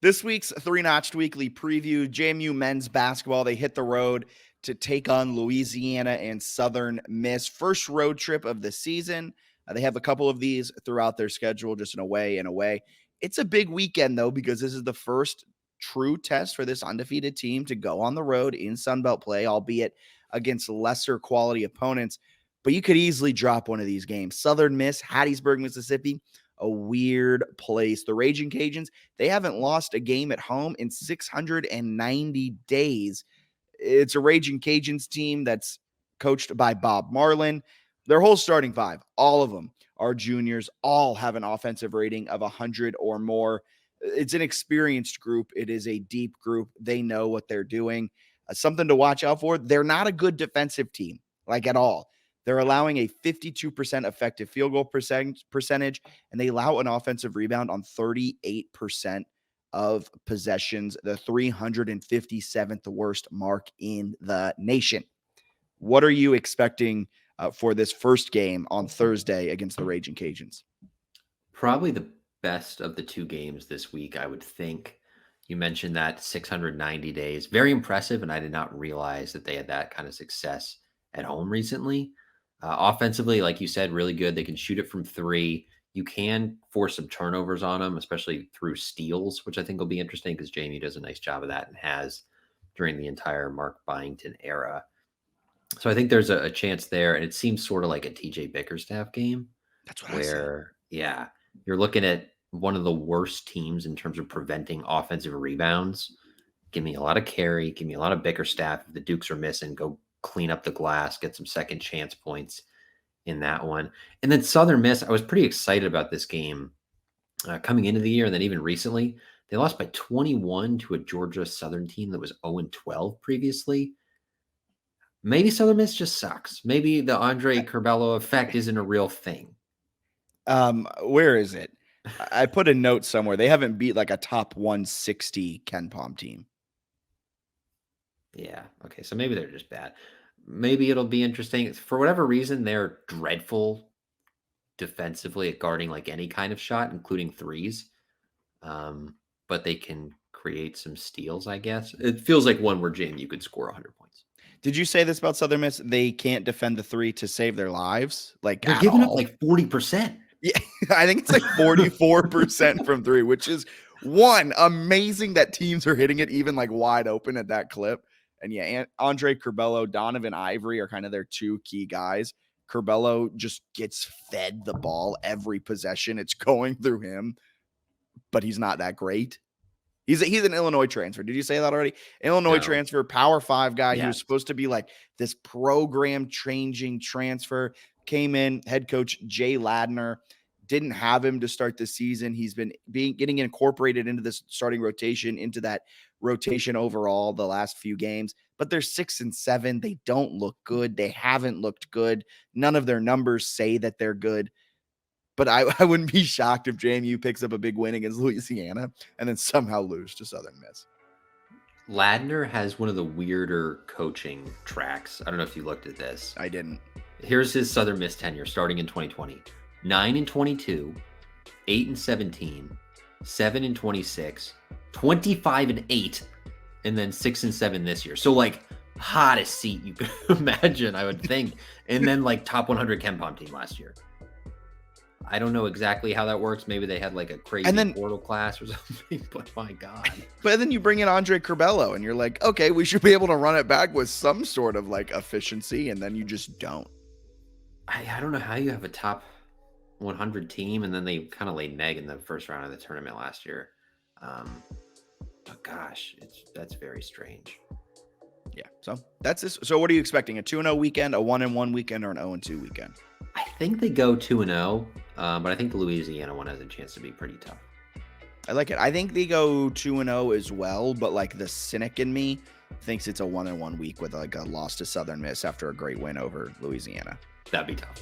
This week's Three-Notched Weekly preview, JMU men's basketball, they hit the road to take on Louisiana and Southern Miss. First road trip of the season. They have a couple of these throughout their schedule, just an away and away. It's a big weekend, though, because this is the first true test for this undefeated team to go on the road in Sunbelt play, albeit against lesser quality opponents. But you could easily drop one of these games. Southern Miss, Hattiesburg, Mississippi, a weird place. The Ragin Cajuns, they haven't lost a game at home in 690 days. It's a Ragin Cajuns team that's coached by Bob Marlin. Their whole starting five, all of them are juniors, all have an offensive rating of 100 or more. It's an experienced group. It is a deep group. They know what they're doing. Something to watch out for. They're not a good defensive team, like at all. They're allowing a 52% effective field goal percentage, and they allow an offensive rebound on 38% of possessions, the 357th worst mark in the nation. What are you expecting for this first game on Thursday against the Ragin Cajuns? Probably the best of the two games this week, I would think. You mentioned that 690 days. Very impressive, and I did not realize that they had that kind of success at home recently. Offensively, like you said, really good. They can shoot it from three. You can force some turnovers on them, especially through steals, which I think will be interesting because JMU does a nice job of that and has during the entire Mark Byington era. So I think there's a chance there, and it seems sort of like a TJ Bickerstaff game. That's what I said. Yeah, you're looking at one of the worst teams in terms of preventing offensive rebounds. Give me a lot of carry, give me a lot of Bickerstaff. If the Dukes are missing, go clean up the glass, get some second chance points in that one. And then Southern Miss, I was pretty excited about this game coming into the year, and then even recently. They lost by 21 to a Georgia Southern team that was 0-12 previously. Maybe Southern Miss just sucks. Maybe the Andre Curbelo effect isn't a real thing. Where is it? I put a note somewhere. They haven't beat like a top 160 Ken Palm team. Yeah. Okay. So maybe they're just bad. Maybe it'll be interesting. For whatever reason, they're dreadful defensively at guarding like any kind of shot, including threes. But they can create some steals, I guess. It feels like one where JMU could score 100 points. Did you say this about Southern Miss? They can't defend the three to save their lives? Like they're giving up like 40%. Yeah, I think it's like 44% from three, which is amazing that teams are hitting it even like wide open at that clip. And yeah, Andre Curbelo, Donovan Ivory are kind of their two key guys. Curbelo just gets fed the ball every possession. It's going through him, but he's not that great. He's an Illinois transfer. Did you say that already? Illinois transfer, Power 5 guy. Yes. He was supposed to be like this program-changing transfer. Came in, head coach Jay Ladner. Didn't have him to start the season. He's been getting incorporated into this starting rotation, into that rotation overall the last few games. But they're 6-7. They don't look good. They haven't looked good. None of their numbers say that they're good. But I wouldn't be shocked if JMU picks up a big win against Louisiana and then somehow lose to Southern Miss. Ladner has one of the weirder coaching tracks. I don't know if you looked at this. I didn't. Here's his Southern Miss tenure starting in 2020. 9-22, 8-17, 7-26, 25-8, and then 6-7 this year. So like hottest seat you could imagine, I would think. And then like top 100 Ken Palm team last year. I don't know exactly how that works. Maybe they had like a crazy portal class or something, but my God. But then you bring in Andre Curbelo and you're like, okay, we should be able to run it back with some sort of like efficiency. And then you just don't. I don't know how you have a top 100 team and then they kind of laid an egg in the first round of the tournament last year. But gosh, that's very strange. Yeah. So that's this. So what are you expecting? A 2-0 weekend, a 1-1 weekend, or an 0-2 weekend? I think they go 2-0, but I think the Louisiana one has a chance to be pretty tough. I like it. I think they go 2-0 as well, but like the cynic in me thinks it's a 1-1 week with like a loss to Southern Miss after a great win over Louisiana. That'd be tough.